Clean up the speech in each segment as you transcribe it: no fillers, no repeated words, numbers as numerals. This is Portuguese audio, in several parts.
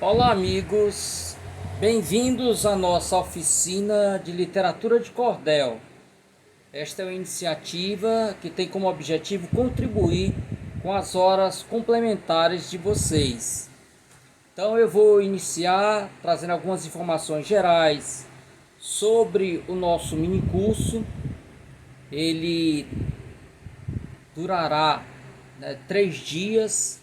Olá, amigos. Bem-vindos à nossa oficina de literatura de cordel. Esta é uma iniciativa que tem como objetivo contribuir com as horas complementares de vocês. Então eu vou iniciar trazendo algumas informações gerais sobre o nosso mini curso. Ele durará 3 dias.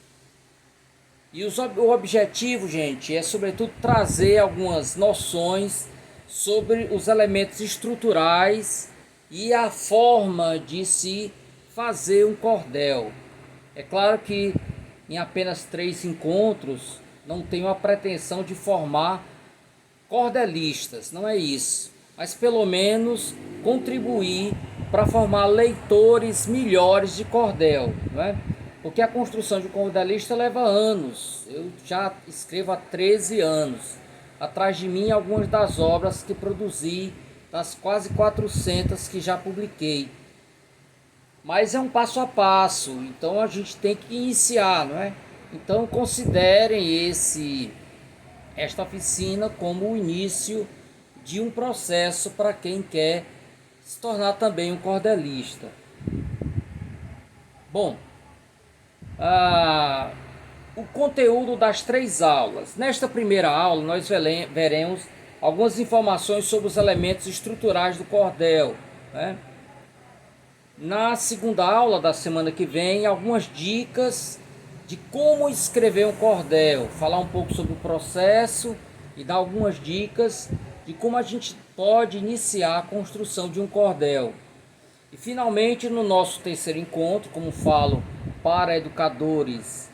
E o objetivo, gente, é sobretudo trazer algumas noções sobre os elementos estruturais e a forma de se fazer um cordel. É claro que em apenas 3 encontros não tenho a pretensão de formar cordelistas, não é isso, mas pelo menos contribuir para formar leitores melhores de cordel, não é? Porque a construção de um cordelista leva anos. Eu já escrevo há 13 anos. Atrás de mim algumas das obras que produzi, das quase 400 que já publiquei. Mas é um passo a passo, então a gente tem que iniciar, não é? Então considerem esta oficina como o início de um processo para quem quer se tornar também um cordelista. Bom, o conteúdo das 3 aulas. Nesta primeira aula nós veremos algumas informações sobre os elementos estruturais do cordel, né? Na segunda aula da semana que vem, algumas dicas de como escrever um cordel, falar um pouco sobre o processo e dar algumas dicas de como a gente pode iniciar a construção de um cordel. E finalmente, no nosso terceiro encontro, como falo para educadores,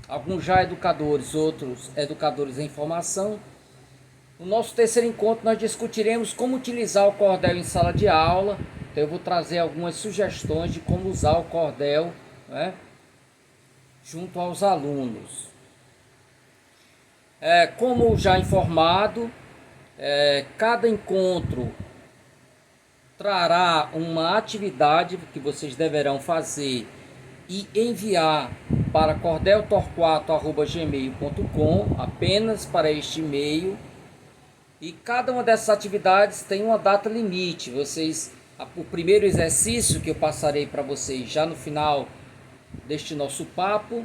alguns já educadores, outros educadores em formação, no nosso terceiro encontro nós discutiremos como utilizar o cordel em sala de aula. Então eu vou trazer algumas sugestões de como usar o cordel, né, junto aos alunos. Como já informado, cada encontro trará uma atividade que vocês deverão fazer e enviar para cordeltorquato@gmail.com, apenas para este e-mail. E cada uma dessas atividades tem uma data limite. O primeiro exercício que eu passarei para vocês já no final deste nosso papo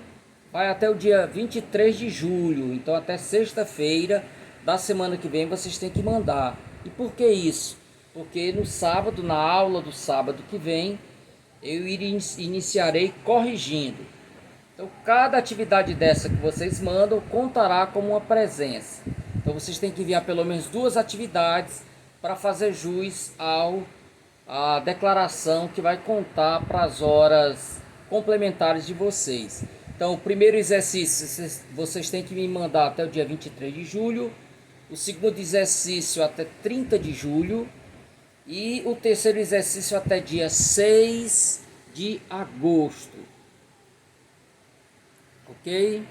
vai até o dia 23 de julho. Então até sexta-feira da semana que vem vocês têm que mandar. E por que isso? Porque no sábado, na aula do sábado que vem, eu iniciarei corrigindo. Então cada atividade dessa que vocês mandam contará como uma presença. Então vocês têm que enviar pelo menos 2 atividades para fazer jus à declaração que vai contar para as horas complementares de vocês. Então o primeiro exercício vocês têm que me mandar até o dia 23 de julho. O segundo exercício até 30 de julho. E o terceiro exercício até dia 6 de agosto. Ok?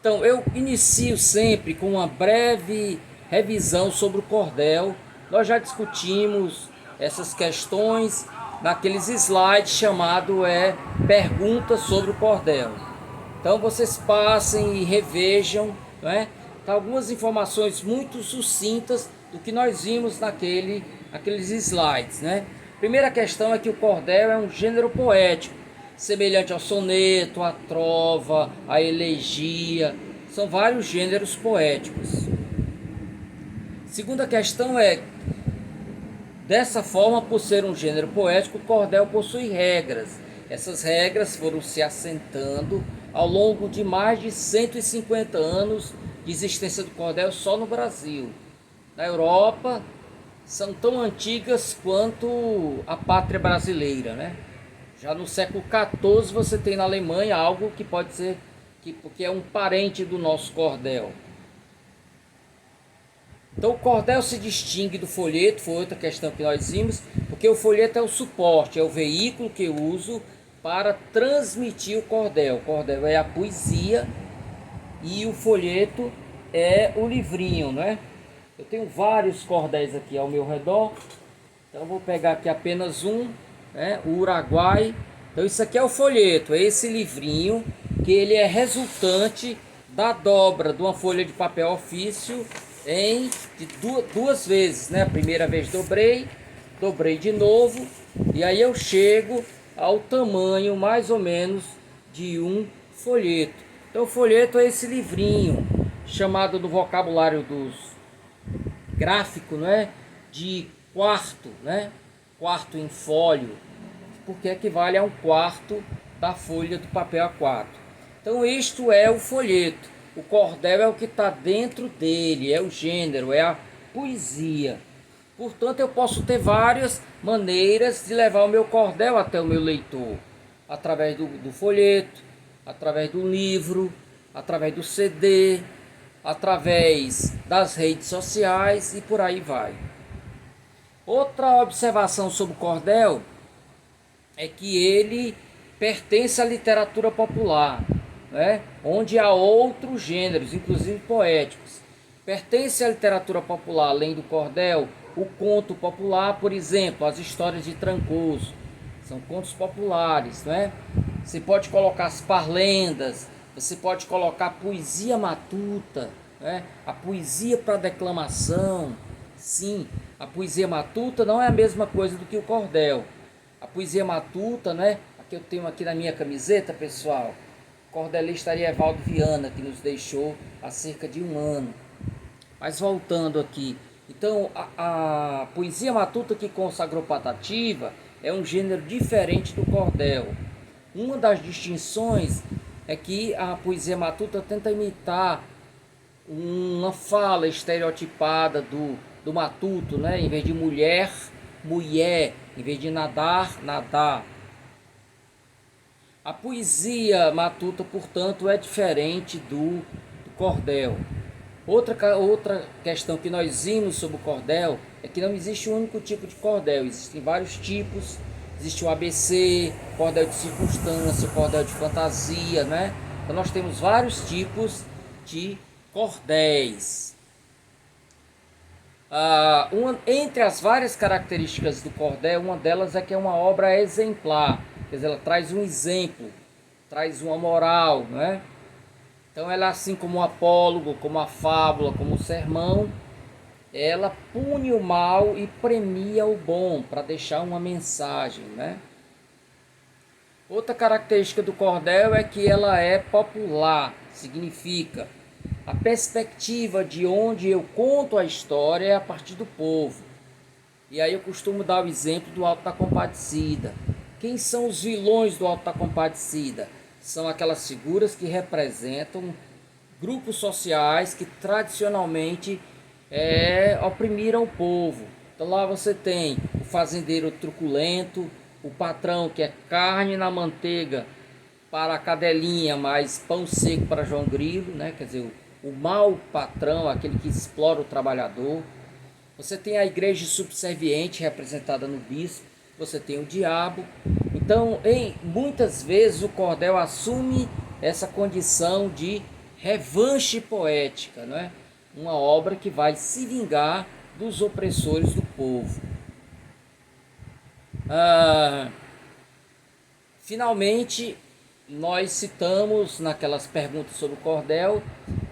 Então eu inicio sempre com uma breve revisão sobre o cordel. Nós já discutimos essas questões naqueles slides chamado perguntas sobre o cordel. Então vocês passem e revejam, não é? Então, algumas informações muito sucintas do que nós vimos naqueles slides, né? Primeira questão é que o cordel é um gênero poético, semelhante ao soneto, à trova, à elegia. São vários gêneros poéticos. Segunda questão é, dessa forma, por ser um gênero poético, o cordel possui regras. Essas regras foram se assentando ao longo de mais de 150 anos de existência do cordel só no Brasil. Na Europa, são tão antigas quanto a pátria brasileira, né? Já no século XIV você tem na Alemanha algo que pode ser porque é um parente do nosso cordel. Então o cordel se distingue do folheto, foi outra questão que nós vimos, porque o folheto é o suporte, é o veículo que eu uso para transmitir o cordel. O cordel é a poesia e o folheto é o livrinho, né? Eu tenho vários cordéis aqui ao meu redor, então eu vou pegar aqui apenas um, né? O Uruguai. Então isso aqui é o folheto, é esse livrinho que ele é resultante da dobra de uma folha de papel ofício em duas vezes, né? A primeira vez dobrei de novo, e aí eu chego ao tamanho mais ou menos de um folheto. Então o folheto é esse livrinho chamado no vocabulário dos gráficos, né, de quarto, né? Quarto em folho, porque equivale a um quarto da folha do papel A4. Então isto é o folheto. O cordel é o que está dentro dele, é o gênero, é a poesia. Portanto, eu posso ter várias maneiras de levar o meu cordel até o meu leitor. Através do folheto, através do livro, através do CD, através das redes sociais e por aí vai. Outra observação sobre o cordel é que ele pertence à literatura popular, né? Onde há outros gêneros, inclusive poéticos. Pertence à literatura popular, além do cordel, o conto popular, por exemplo, as histórias de Trancoso. São contos populares, né? Você pode colocar as parlendas, você pode colocar a poesia matuta, né? A poesia para declamação. Sim, a poesia matuta não é a mesma coisa do que o cordel. A poesia matuta, né? Aqui eu tenho aqui na minha camiseta, pessoal, o cordelista Arievaldo Viana, que nos deixou há cerca de um ano. Mas voltando aqui, então a poesia matuta que consagrou Patativa é um gênero diferente do cordel. Uma das distinções é que a poesia matuta tenta imitar uma fala estereotipada do matuto, né? Em vez de mulher, mulher, em vez de nadar, nadar. A poesia matuta, portanto, é diferente do cordel. Outra questão que nós vimos sobre o cordel é que não existe um único tipo de cordel, existem vários tipos. Existe o ABC, cordel de circunstância, cordel de fantasia, né? Então nós temos vários tipos de cordéis. Entre as várias características do cordel, uma delas é que é uma obra exemplar, quer dizer, ela traz um exemplo, traz uma moral, né? Então ela, assim como o apólogo, como a fábula, como o sermão, ela pune o mal e premia o bom, para deixar uma mensagem, né? Outra característica do cordel é que ela é popular, significa a perspectiva de onde eu conto a história é a partir do povo. E aí eu costumo dar o exemplo do Alto da Compadecida. Quem são os vilões do Alto da Compadecida? São aquelas figuras que representam grupos sociais que tradicionalmente oprimiram o povo. Então lá você tem o fazendeiro truculento, o patrão que é carne na manteiga para a cadelinha, mas pão seco para João Grilo, né? Quer dizer, o mau patrão, aquele que explora o trabalhador. Você tem a igreja subserviente representada no bispo, você tem o diabo. Então, muitas vezes o cordel assume essa condição de revanche poética, não é? Uma obra que vai se vingar dos opressores do povo. Finalmente, nós citamos naquelas perguntas sobre o cordel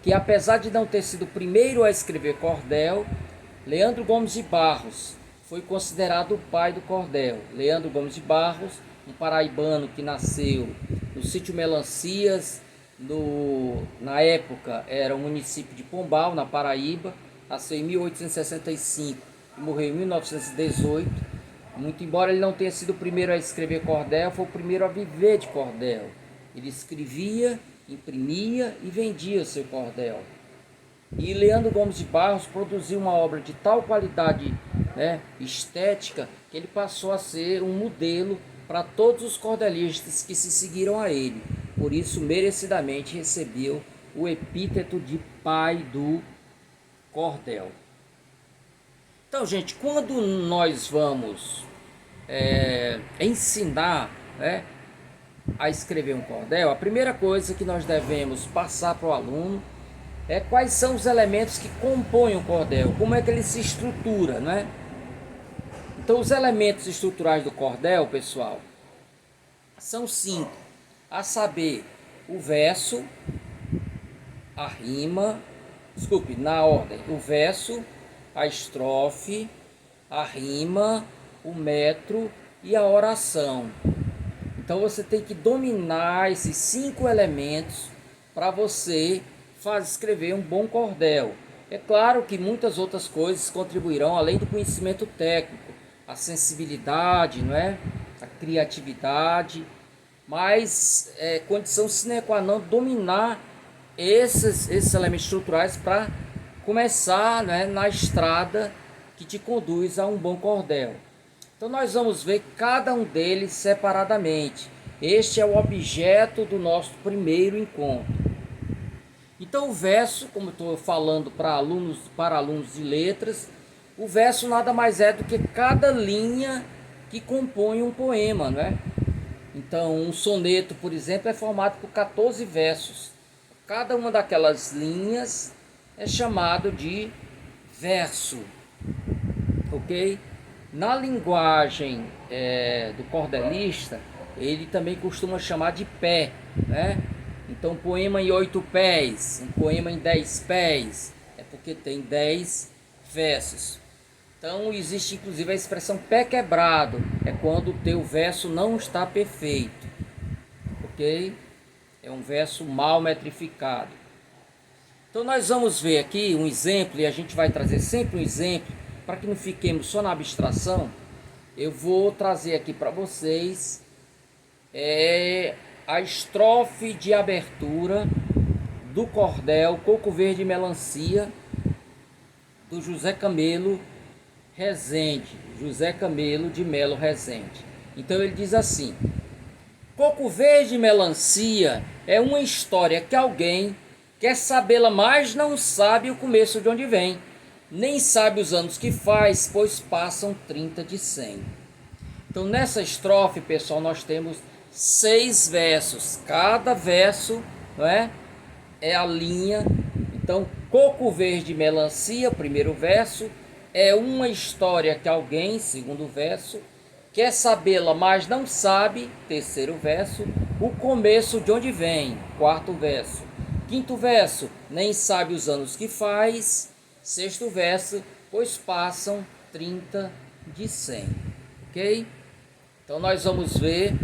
que, apesar de não ter sido o primeiro a escrever cordel, Leandro Gomes de Barros foi considerado o pai do cordel. Leandro Gomes de Barros, um paraibano que nasceu no sítio Melancias, na época era o município de Pombal, na Paraíba, nasceu em 1865 e morreu em 1918. Muito embora ele não tenha sido o primeiro a escrever cordel, foi o primeiro a viver de cordel. Ele escrevia, imprimia e vendia o seu cordel. E Leandro Gomes de Barros produziu uma obra de tal qualidade, né, estética, que ele passou a ser um modelo para todos os cordelistas que se seguiram a ele. Por isso, merecidamente recebeu o epíteto de pai do cordel. Então, gente, quando nós vamos ensinar, né, a escrever um cordel, a primeira coisa que nós devemos passar para o aluno é quais são os elementos que compõem o cordel, como é que ele se estrutura, né? Então, os elementos estruturais do cordel, pessoal, são 5, a saber, o verso, a rima, desculpe, na ordem, o verso, a estrofe, a rima, o metro e a oração. Então você tem que dominar esses 5 elementos para você escrever um bom cordel. É claro que muitas outras coisas contribuirão, além do conhecimento técnico, a sensibilidade, não é? A criatividade, mas é condição sine qua non dominar esses elementos estruturais para começar, né, na estrada que te conduz a um bom cordel. Então nós vamos ver cada um deles separadamente. Este é o objeto do nosso primeiro encontro. Então o verso, como eu estou falando para alunos de letras, o verso nada mais é do que cada linha que compõe um poema, não é? Então um soneto, por exemplo, é formado por 14 versos. Cada uma daquelas linhas é chamado de verso, ok? Na linguagem do cordelista, ele também costuma chamar de pé, né? Então, um poema em 8 pés, um poema em 10 pés, é porque tem 10 versos. Então, existe inclusive a expressão pé quebrado, é quando o teu verso não está perfeito, ok? É um verso mal metrificado. Então, nós vamos ver aqui um exemplo, e a gente vai trazer sempre um exemplo, para que não fiquemos só na abstração. Eu vou trazer aqui para vocês a estrofe de abertura do cordel Coco Verde e Melancia, do José Camelo Rezende, José Camelo de Melo Rezende. Então ele diz assim: Coco Verde e Melancia é uma história que alguém quer sabê-la, mas não sabe o começo de onde vem, nem sabe os anos que faz, pois passam 30 de 100. Então nessa estrofe, pessoal, nós temos 6 versos. Cada verso, não é a linha. Então, Coco Verde e Melancia, primeiro verso, é uma história que alguém, segundo verso, quer sabê-la, mas não sabe, terceiro verso, o começo de onde vem, quarto verso. Quinto verso, nem sabe os anos que faz, sexto verso, pois passam 30 de 100, ok? Então nós vamos ver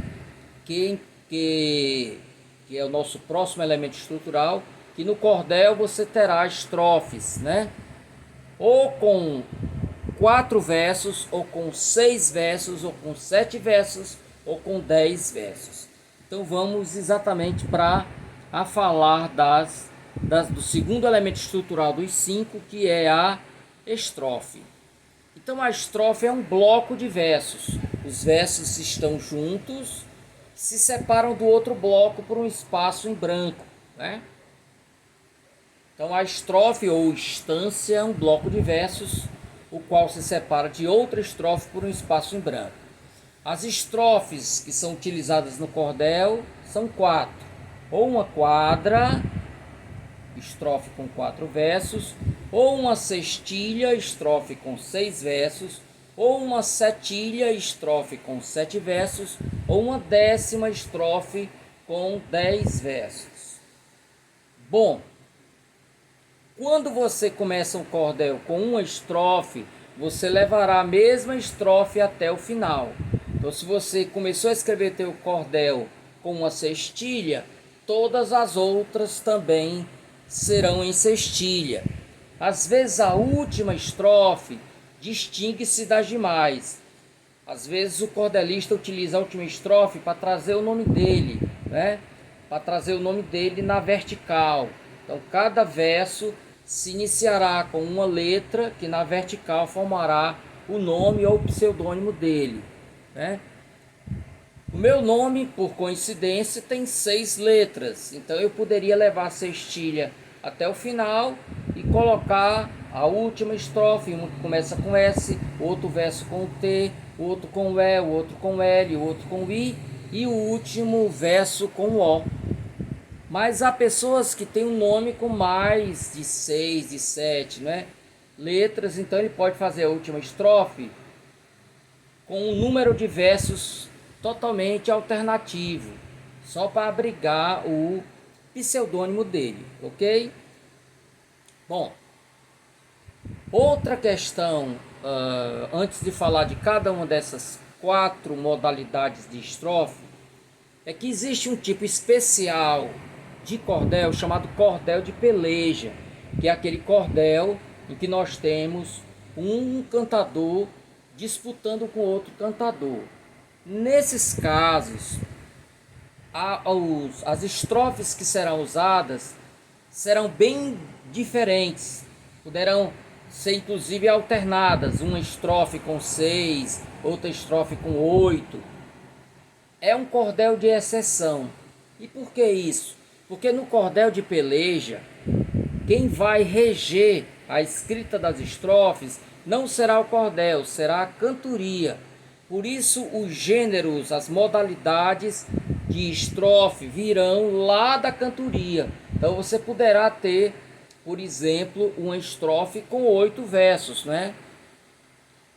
que é o nosso próximo elemento estrutural, que no cordel você terá estrofes, né? Ou com 4 versos, ou com 6 versos, ou com 7 versos, ou com 10 versos. Então vamos exatamente para falar do segundo elemento estrutural dos 5, que é a estrofe. Então a estrofe é um bloco de versos. Os versos estão juntos, se separam do outro bloco por um espaço em branco, né? Então a estrofe ou estância é um bloco de versos, o qual se separa de outra estrofe por um espaço em branco. As estrofes que são utilizadas no cordel são 4. Ou uma quadra, estrofe com 4 versos, ou uma sextilha, estrofe com 6 versos, ou uma setilha, estrofe com 7 versos, ou uma décima estrofe com 10 versos. Bom, quando você começa um cordel com uma estrofe, você levará a mesma estrofe até o final. Então, se você começou a escrever teu cordel com uma sextilha, todas as outras também serão em sextilha. Às vezes a última estrofe distingue-se das demais. Às vezes o cordelista utiliza a última estrofe para trazer o nome dele, né? Para trazer o nome dele na vertical. Então cada verso se iniciará com uma letra que na vertical formará o nome ou o pseudônimo dele, né? O meu nome, por coincidência, tem 6 letras, então eu poderia levar a sextilha até o final e colocar a última estrofe, um que começa com S, outro verso com T, o outro com E, o outro com L, o outro com I e o último verso com O. Mas há pessoas que têm um nome com mais de 6, de 7, né, letras, então ele pode fazer a última estrofe com um número de versos totalmente alternativo, só para abrigar pseudônimo dele, ok? Bom, outra questão, antes de falar de cada uma dessas 4 modalidades de estrofe, é que existe um tipo especial de cordel chamado cordel de peleja, que é aquele cordel em que nós temos um cantador disputando com outro cantador. Nesses casos, as estrofes que serão usadas serão bem diferentes, poderão ser inclusive alternadas, uma estrofe com 6, outra estrofe com 8. É um cordel de exceção. E por que isso? Porque no cordel de peleja, quem vai reger a escrita das estrofes não será o cordel, será a cantoria. Por isso os gêneros, as modalidades de estrofe virão lá da cantoria. Então você poderá ter, por exemplo, uma estrofe com 8 versos, né?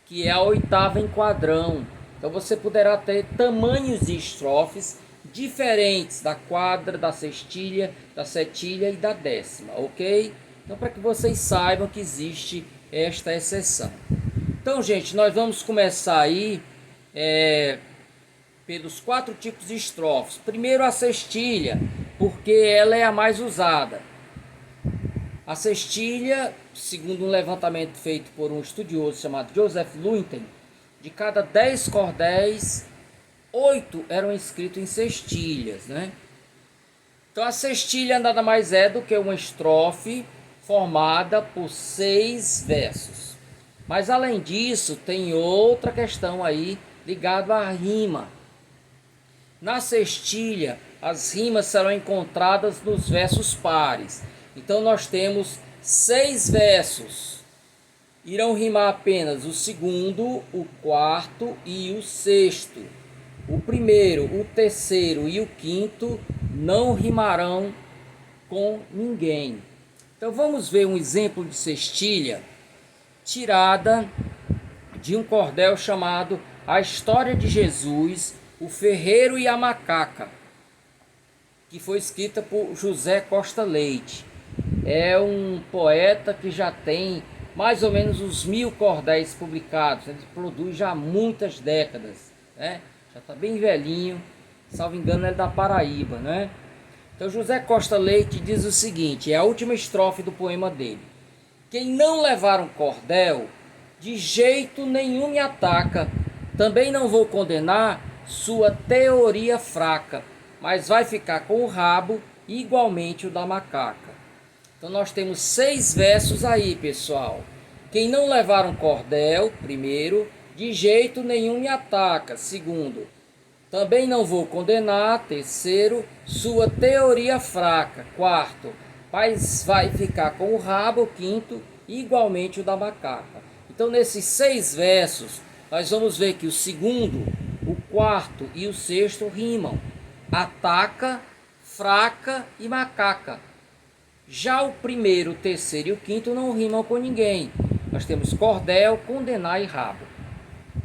Que é a oitava em quadrão. Então você poderá ter tamanhos de estrofes diferentes da quadra, da sextilha, da setilha e da décima, ok? Então para que vocês saibam que existe esta exceção. Então, gente, nós vamos começar aí pelos 4 tipos de estrofes. Primeiro a sextilha, porque ela é a mais usada. A sextilha, segundo um levantamento feito por um estudioso chamado Joseph Luiten, de cada 10 cordéis, 8 eram escritos em sextilhas, né? Então a sextilha nada mais é do que uma estrofe formada por 6 versos. Mas além disso, tem outra questão aí ligada à rima. Na sextilha, as rimas serão encontradas nos versos pares. Então nós temos 6 versos. Irão rimar apenas o segundo, o quarto e o sexto. O primeiro, o terceiro e o quinto não rimarão com ninguém. Então vamos ver um exemplo de sextilha tirada de um cordel chamado A História de Jesus, o Ferreiro e a Macaca, que foi escrita por José Costa Leite. É um poeta que já tem mais ou menos uns 1000 cordéis publicados. Ele produz já há muitas décadas, né? Já está bem velhinho, salvo engano ele é da Paraíba, né? Então José Costa Leite diz o seguinte, é a última estrofe do poema dele: quem não levar um cordel, de jeito nenhum me ataca. Também não vou condenar sua teoria fraca, mas vai ficar com o rabo igualmente o da macaca. Então nós temos 6 versos aí, pessoal. Quem não levar um cordel, primeiro, de jeito nenhum me ataca. Segundo, também não vou condenar. Terceiro, sua teoria fraca. Quarto, mas vai ficar com o rabo. Quinto, igualmente o da macaca. Então nesses 6 versos, nós vamos ver que o segundo, o quarto e o sexto rimam. Ataca, fraca e macaca. Já o primeiro, o terceiro e o quinto não rimam com ninguém. Nós temos cordel, condenar e rabo.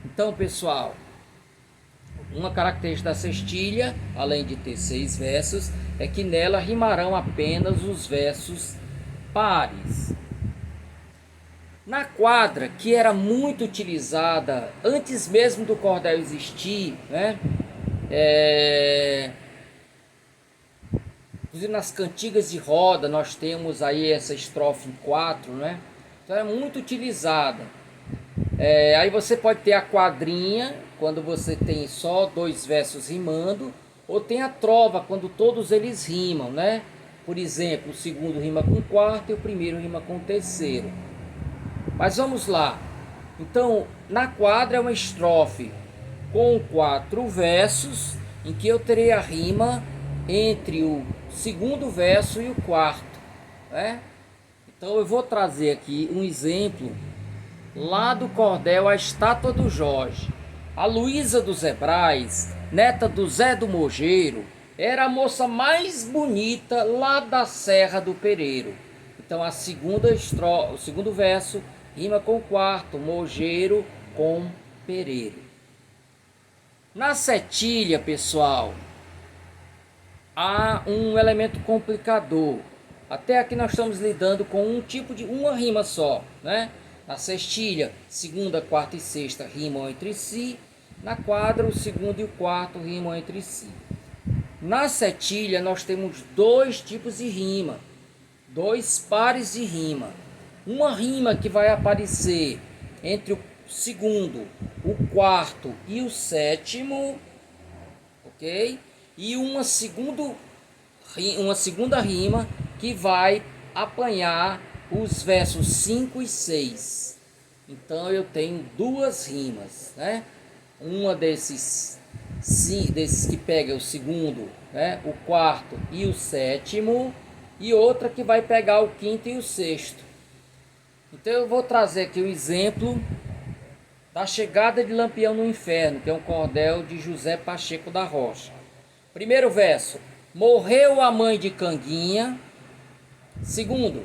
Então, pessoal, uma característica da sextilha, além de ter 6 versos, é que nela rimarão apenas os versos pares. Na quadra, que era muito utilizada antes mesmo do cordel existir, né? Inclusive nas cantigas de roda nós temos aí essa estrofe em 4, né? Então é muito utilizada. Aí você pode ter a quadrinha, quando você tem só 2 versos rimando, ou tem a trova, quando todos eles rimam, né? Por exemplo, o segundo rima com o quarto e o primeiro rima com o terceiro. Mas vamos lá. Então, na quadra é uma estrofe com 4 versos, em que eu terei a rima entre o segundo verso e o quarto, né? Então eu vou trazer aqui um exemplo lá do cordel A Estátua do Jorge. A Luísa dos Hebrais, neta do Zé do Mogeiro, era a moça mais bonita lá da Serra do Pereiro. Então o segundo verso rima com o quarto, Mogeiro com Pereiro. Na setilha, pessoal, há um elemento complicador. Até aqui nós estamos lidando com um tipo de uma rima só, né? Na cestilha, segunda, quarta e sexta rimam entre si. Na quadra, o segundo e o quarto rimam entre si. Na setilha, nós temos dois tipos de rima, dois pares de rima. Uma rima que vai aparecer entre o segundo, o quarto e o sétimo, ok? E uma segunda rima que vai apanhar os versos 5 e 6. Então eu tenho duas rimas, né? Uma desses que pega o segundo, né? O quarto e o sétimo, e outra que vai pegar o quinto e o sexto. Então eu vou trazer aqui o exemplo da chegada de Lampião no Inferno, que é um cordel de José Pacheco da Rocha. Primeiro verso: morreu a mãe de Canguinha. Segundo,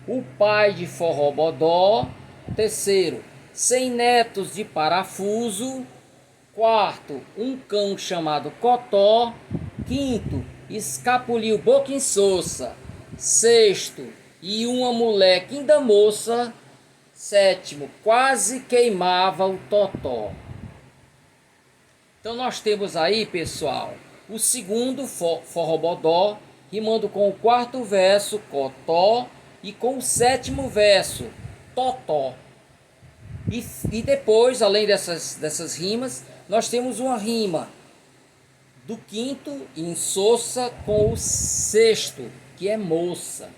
o pai de Forrobodó. Terceiro, sem netos de parafuso. Quarto, um cão chamado Cotó. Quinto, escapuliu boca insossa. Sexto, e uma moleque ainda moça. Sétimo, quase queimava o totó. Então nós temos aí, pessoal, o segundo Forrobodó rimando com o quarto verso Cotó e com o sétimo verso Totó. E depois, além dessas rimas, nós temos uma rima do quinto insossa com o sexto, que é moça.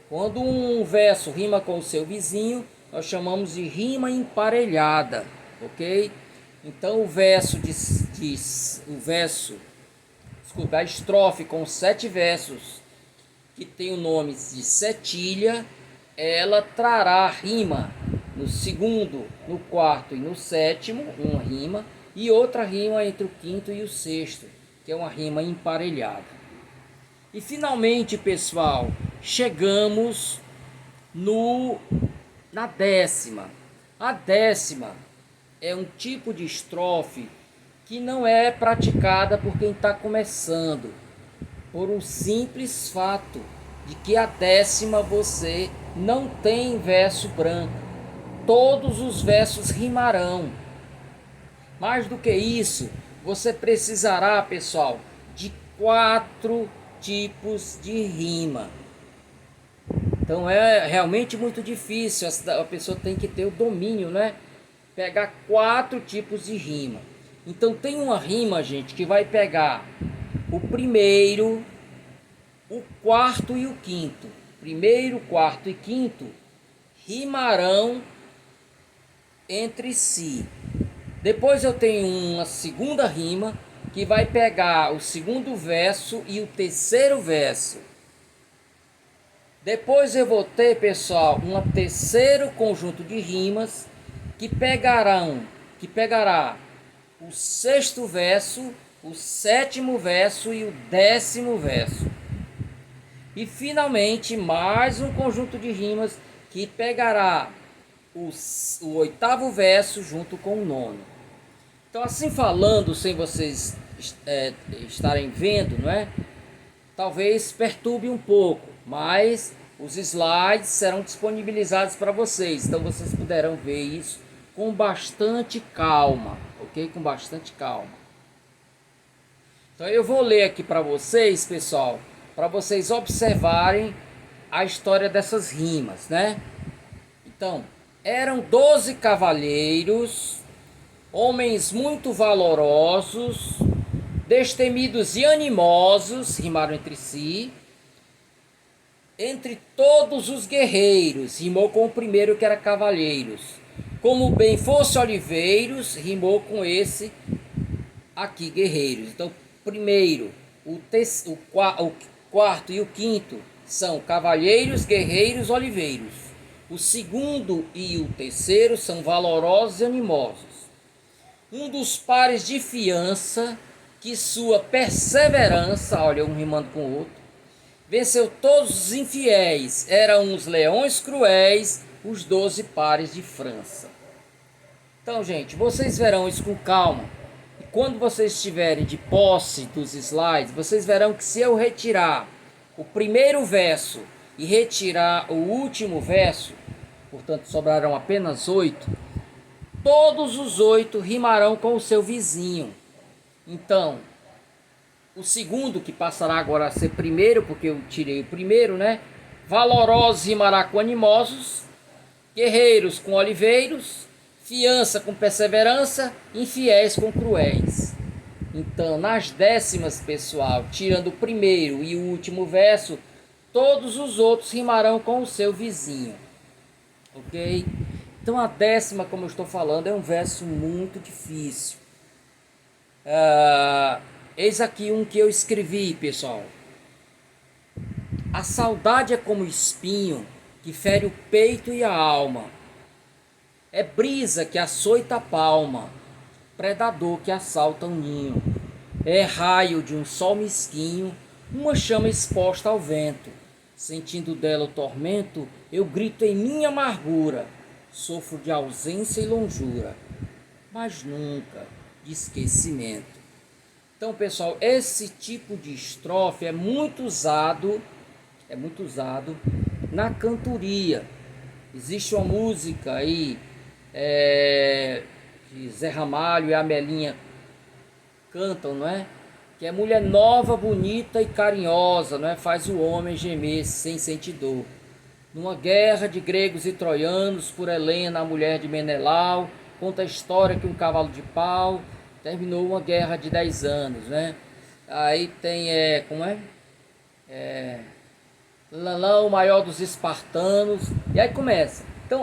Quando um verso rima com o seu vizinho, nós chamamos de rima emparelhada, ok? Então a estrofe com 7 versos, que tem o nome de setilha, ela trará rima no segundo, no quarto e no sétimo, uma rima, e outra rima entre o quinto e o sexto, que é uma rima emparelhada. E finalmente, pessoal, chegamos na décima. A décima é um tipo de estrofe que não é praticada por quem está começando, por um simples fato de que a décima você não tem verso branco. Todos os versos rimarão. Mais do que isso, você precisará, pessoal, de 4 tipos de rima. Então é realmente muito difícil, a pessoa tem que ter o domínio, né? Pegar 4 tipos de rima. Então tem uma rima, gente, que vai pegar o primeiro, o quarto e o quinto. Primeiro, quarto e quinto rimarão entre si. Depois eu tenho uma segunda rima que vai pegar o segundo verso e o terceiro verso. Depois eu vou ter, pessoal, um terceiro conjunto de rimas que pegará o sexto verso, o sétimo verso e o 10º verso. E finalmente mais um conjunto de rimas que pegará o 8º verso junto com o 9º. Então, assim falando, sem vocês estarem vendo, não é? Talvez perturbe um pouco, mas os slides serão disponibilizados para vocês, então vocês poderão ver isso com bastante calma, ok? Com bastante calma. Então eu vou ler aqui para vocês, pessoal, para vocês observarem a história dessas rimas, né? Então, eram 12 cavalheiros, homens muito valorosos, destemidos e animosos, rimaram entre si. Entre todos os guerreiros, rimou com o primeiro que era cavalheiros. Como bem fosse oliveiros, rimou com esse aqui, guerreiros. Então, primeiro, o quarto e o quinto são cavalheiros, guerreiros, oliveiros. O segundo e o terceiro são valorosos e animosos. Um dos pares de fiança, que sua perseverança, olha, um rimando com o outro, venceu todos os infiéis, eram os leões cruéis, os 12 pares de França. Então, gente, vocês verão isso com calma. quando vocês estiverem de posse dos slides, vocês verão que se eu retirar o primeiro verso e retirar o último verso, portanto sobrarão apenas 8, todos os 8 rimarão com o seu vizinho. Então, o segundo, que passará agora a ser primeiro, porque eu tirei o primeiro, né? Valorosos rimará com animosos, guerreiros com oliveiros, fiança com perseverança, infiéis com cruéis. Então, nas décimas, pessoal, tirando o primeiro e o último verso, todos os outros rimarão com o seu vizinho. Ok? Então, a décima, como eu estou falando, é um verso muito difícil. Eis aqui um que eu escrevi, pessoal. A saudade é como espinho que fere o peito e a alma. É brisa que açoita a palma, predador que assalta o ninho. É raio de um sol mesquinho, uma chama exposta ao vento. Sentindo dela o tormento, eu grito em minha amargura. Sofro de ausência e longura, mas nunca de esquecimento. Então, pessoal, esse tipo de estrofe é muito usado na cantoria. Existe uma música aí que Zé Ramalho e a Amelinha cantam, não é? Que é mulher nova, bonita e carinhosa, não é? Faz o homem gemer sem sentir dor. Numa guerra de gregos e troianos, por Helena, a mulher de Menelau, conta a história que um cavalo de pau terminou uma guerra de 10 anos, né? Aí tem, Lalão, o maior dos espartanos, e aí começa.